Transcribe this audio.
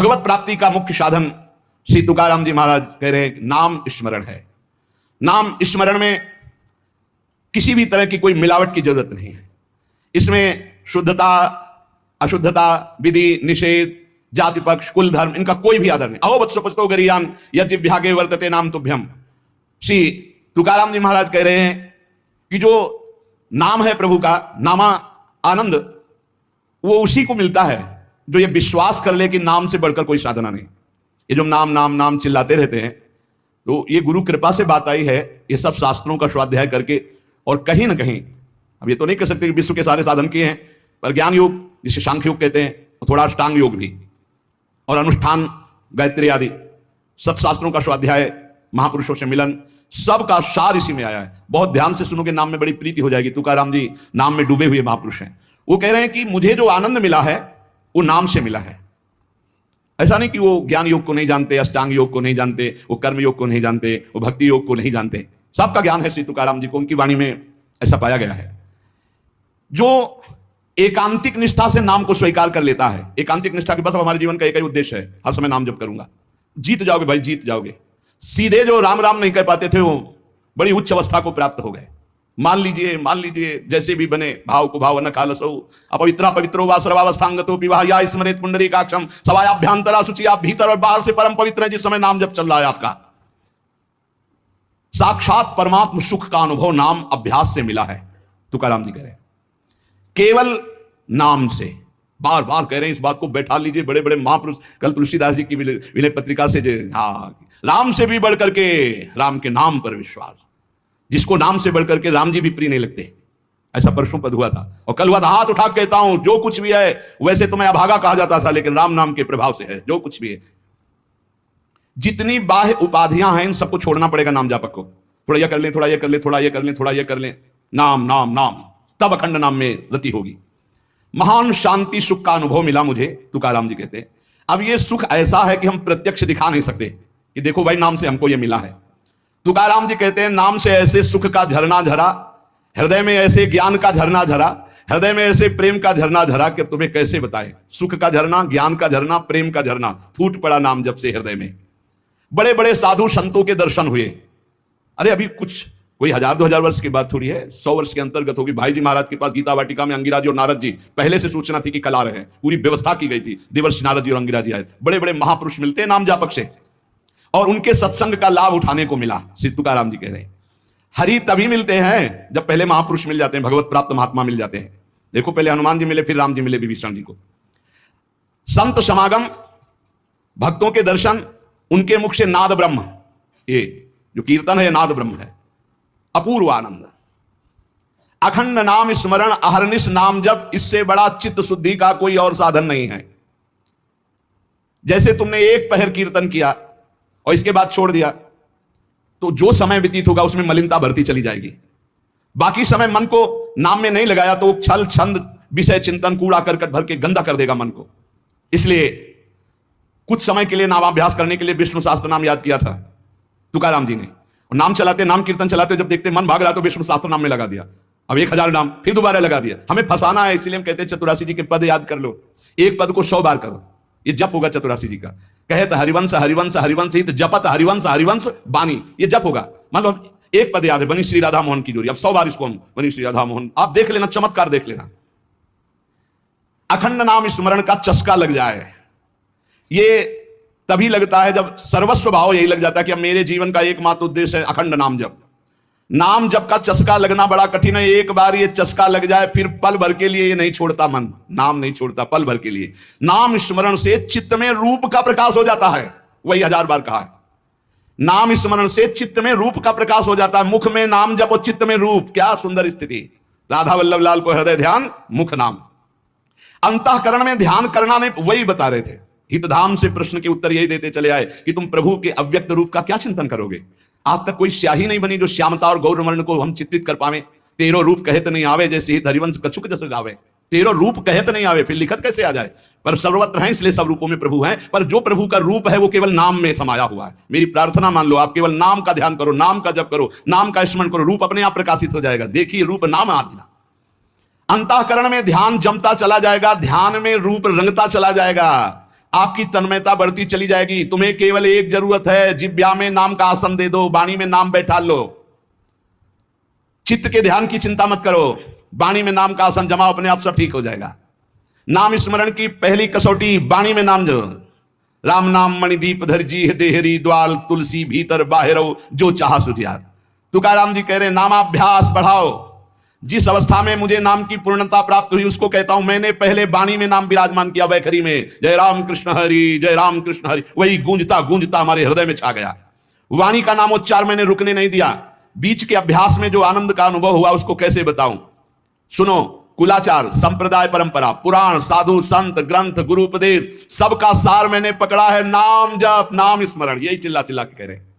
भगवत प्राप्ति का मुख्य साधन श्री तुकाराम जी महाराज कह रहे हैं नाम स्मरण है। नाम स्मरण में किसी भी तरह की कोई मिलावट की जरूरत नहीं है। इसमें शुद्धता, अशुद्धता, विधि, निषेध, जाति पक्ष, कुल धर्म, इनका कोई भी आदर नहीं। अहो वत्सो पचतो गरियान यदि विभागे वर्तते नाम तुभ्यम। श्री तुकाराम जी महाराज कह रहे हैं कि जो नाम है प्रभु का, नामा आनंद, वो उसी को मिलता है जो ये विश्वास कर ले कि नाम से बढ़कर कोई साधना नहीं। ये जो नाम नाम नाम चिल्लाते रहते हैं, तो ये गुरु कृपा से बात आई है, ये सब शास्त्रों का स्वाध्याय करके। और कहीं ना कहीं, अब ये तो नहीं कह सकते कि विश्व के सारे साधन किए हैं, पर ज्ञान योग जिसे सांख्य योग कहते हैं, थोड़ा अष्टांग योग भी, और अनुष्ठान, गायत्री आदि सत्शास्त्रों का स्वाध्याय, महापुरुषों से मिलन, सबका सार इसी में आया है। बहुत ध्यान से सुनोगे, नाम में बड़ी प्रीति हो जाएगी। तुकाराम जी नाम में डूबे हुए महापुरुष हैं। वो कह रहे हैं कि मुझे जो आनंद मिला है वो नाम से मिला है। ऐसा नहीं कि वो ज्ञान योग को नहीं जानते, अष्टांग योग को नहीं जानते, वो कर्म योग को नहीं जानते, वो भक्ति योग को नहीं जानते। सबका ज्ञान है श्री तुकाराम जी को, उनकी वाणी में ऐसा पाया गया है। जो एकांतिक निष्ठा से नाम को स्वीकार कर लेता है, एकांतिक निष्ठा के बस हमारे जीवन का एक ही उद्देश्य है, हर समय नाम जप करूंगा, जीत जाओगे भाई, जीत जाओगे। सीधे जो राम राम नहीं कह पाते थे वो बड़ी उच्च अवस्था को प्राप्त हो गए। मान लीजिए जैसे भी बने, भाव को भाव न कालसो अपवित्रा पवित्रो वा सर्वावस्थांगतो विवाह या स्मरेत पुंडरीकाक्षम सवायाभ्यंतरा शुचि। आप भीतर और बाहर से परम पवित्र है जिस समय नाम जप चल रहा है आपका। साक्षात परमात्म सुख का अनुभव नाम अभ्यास से मिला है, तुकाराम जी कह रहे हैं। केवल नाम से, बार बार कह रहे हैं इस बात को, बैठा लीजिए। बड़े बड़े महापुरुष, कल तुलसीदास जी की विनय पत्रिका से राम से भी बढ़कर के, राम के नाम पर विश्वास, जिसको नाम से बढ़कर के राम जी भी प्रिय नहीं लगते, ऐसा परसों पद हुआ था। और कल हुआ था, हाथ उठा कहता हूं जो कुछ भी है, वैसे तो मैं अभागा कहा जाता था, लेकिन राम नाम के प्रभाव से है जो कुछ भी है। जितनी बाह्य उपाधियां हैं इन सबको छोड़ना पड़ेगा नाम जापक को। थोड़ा यह कर लें, थोड़ा यह कर लें, थोड़ा यह कर लें, थोड़ा यह कर लें, नाम नाम नाम, तब अखंड नाम में रति होगी। महान शांति सुख का अनुभव मिला मुझे, तुकाराम जी कहते हैं। अब यह सुख ऐसा है कि हम प्रत्यक्ष दिखा नहीं सकते कि देखो भाई नाम से हमको यह मिला है। तुकाराम जी कहते हैं नाम से ऐसे सुख का झरना झरा, हृदय में ऐसे ज्ञान का झरना झरा, हृदय में ऐसे प्रेम का झरना झरा कि तुम्हें कैसे बताएं। सुख का झरना, ज्ञान का झरना, प्रेम का झरना फूट पड़ा नाम जब से हृदय में। बड़े बड़े साधु संतों के दर्शन हुए। अरे अभी कुछ कोई 1000-2000 वर्ष की बात थोड़ी है, 100 वर्ष के अंतर्गत होगी। भाई जी महाराज के पास गीता वाटिका में अंगिरा जी और नारद जी, पहले से सूचना थी कि कल आ रहे हैं, पूरी व्यवस्था की गई थी। देवर्षि नारद जी और अंगिरा जी आए। बड़े बड़े महापुरुष मिलते हैं नाम जापक से, और उनके सत्संग का लाभ उठाने को मिला। श्री तुकाराम जी कह रहे हैं हरि तभी मिलते हैं जब पहले महापुरुष मिल जाते हैं, भगवत प्राप्त महात्मा मिल जाते हैं। देखो पहले हनुमान जी मिले, फिर राम जी मिले विभीषण जी को। संत समागम, भक्तों के दर्शन, उनके मुख से नाद ब्रह्म, ये जो कीर्तन है नाद ब्रह्म है, अपूर्व आनंद। अखंड नाम स्मरण, अहरनिश नाम जप, इससे बड़ा चित्त शुद्धि का कोई और साधन नहीं है। जैसे तुमने एक पहर कीर्तन किया और इसके बाद छोड़ दिया, तो जो समय व्यतीत होगा उसमें मलिनता बढ़ती चली जाएगी। बाकी समय मन को नाम में नहीं लगाया तो छल छंद विषय चिंतन कूड़ा करकट भर के गंदा कर देगा मन को। इसलिए कुछ समय के लिए नामाभ्यास करने के लिए विष्णु शास्त्र नाम याद किया था तुकाराम जी ने। और नाम चलाते, नाम कीर्तन चलाते, जब देखते मन भाग रहा तो विष्णु शास्त्र नाम में लगा दिया। अब 1000 नाम फिर दोबारा लगा दिया। हमें फंसाना है, इसलिए हम कहते हैं चतुरासी जी के पद याद कर लो, एक पद को 100 बार करो, ये जप होगा चतुरासी जी का। कहत हरिवंश हरिवंश हरिवंश हित जपत हरिवंश हरिवंश बानी, ये जप होगा। मान लो एक पद याद है, बनी श्री राधा मोहन की जोड़ी, अब 100 बार इसको हम बनी श्री राधा मोहन, आप देख लेना, चमत्कार देख लेना। अखंड नाम स्मरण का चस्का लग जाए, ये तभी लगता है जब सर्वस्व भाव यही लग जाता है कि अब मेरे जीवन का एकमात्र उद्देश्य है अखंड नाम जप। नाम जप का चस्का लगना बड़ा कठिन है। एक बार ये चस्का लग जाए फिर पल भर के लिए ये नहीं छोड़ता, मन नाम नहीं छोड़ता पल भर के लिए। नाम स्मरण से चित्त में रूप का प्रकाश हो जाता है, वही 1000 बार कहा है। नाम स्मरण से चित्त में रूप का प्रकाश हो जाता है। मुख में नाम जप और चित्त में रूप, क्या सुंदर स्थिति। राधा वल्लभ लाल को हृदय ध्यान, मुख नाम। अंतःकरण में ध्यान करना नहीं, वही बता रहे थे। हितधाम से प्रश्न के उत्तर यही देते चले आए कि तुम प्रभु के अव्यक्त रूप का क्या चिंतन करोगे। आज तक कोई स्याही नहीं बनी जो श्यामता और गौरवर्ण को हम चित्रित कर पावे। तेरो रूप कहत नहीं आवे, जैसे हित हरिवंश कछुक जस गावे। तेरो रूप कहत नहीं आवे, फिर लिखत कैसे आ जाए। पर सर्वत्र हैं, इसलिए सब रूपों में प्रभु हैं। पर जो प्रभु का रूप है वो केवल नाम में समाया हुआ है। मेरी प्रार्थना मान लो, आप केवल नाम का ध्यान करो, नाम का जप करो, नाम का स्मरण करो, रूप अपने आप प्रकाशित हो जाएगा। देखिए रूप नाम आदि। अंतःकरण में ध्यान जमता चला जाएगा, ध्यान में रूप रंगता चला जाएगा। आपकी तन्मयता बढ़ती चली जाएगी। तुम्हें केवल एक जरूरत है, जिब्या में नाम का आसन दे दो, वाणी में नाम बैठा लो। चित्त के ध्यान की चिंता मत करो, वाणी में नाम का आसन जमाओ, अपने आप सब ठीक हो जाएगा। नाम स्मरण की पहली कसौटी वाणी में नाम जो राम नाम मणिदीप धर जी देहरी द्वाल तुलसी भीतर बाहरो जो चाह सुधियार। तुकाराम जी कह रहे नामाभ्यास बढ़ाओ। जिस अवस्था में मुझे नाम की पूर्णता प्राप्त हुई उसको कहता हूं मैंने पहले वाणी में नाम विराजमान किया, वैखरी में जय राम कृष्ण हरि, जय राम कृष्ण हरि, वही गूंजता गूंजता हमारे हृदय में छा गया। वाणी का नामोच्चार मैंने रुकने नहीं दिया। बीच के अभ्यास में जो आनंद का अनुभव हुआ उसको कैसे बताऊं। सुनो, कुलाचार, संप्रदाय, परंपरा, पुराण, साधु, संत, ग्रंथ, गुरु उपदेश, सबका सार मैंने पकड़ा है नाम जप, नाम स्मरण। यही चिल्ला चिल्ला के कह रहे हैं।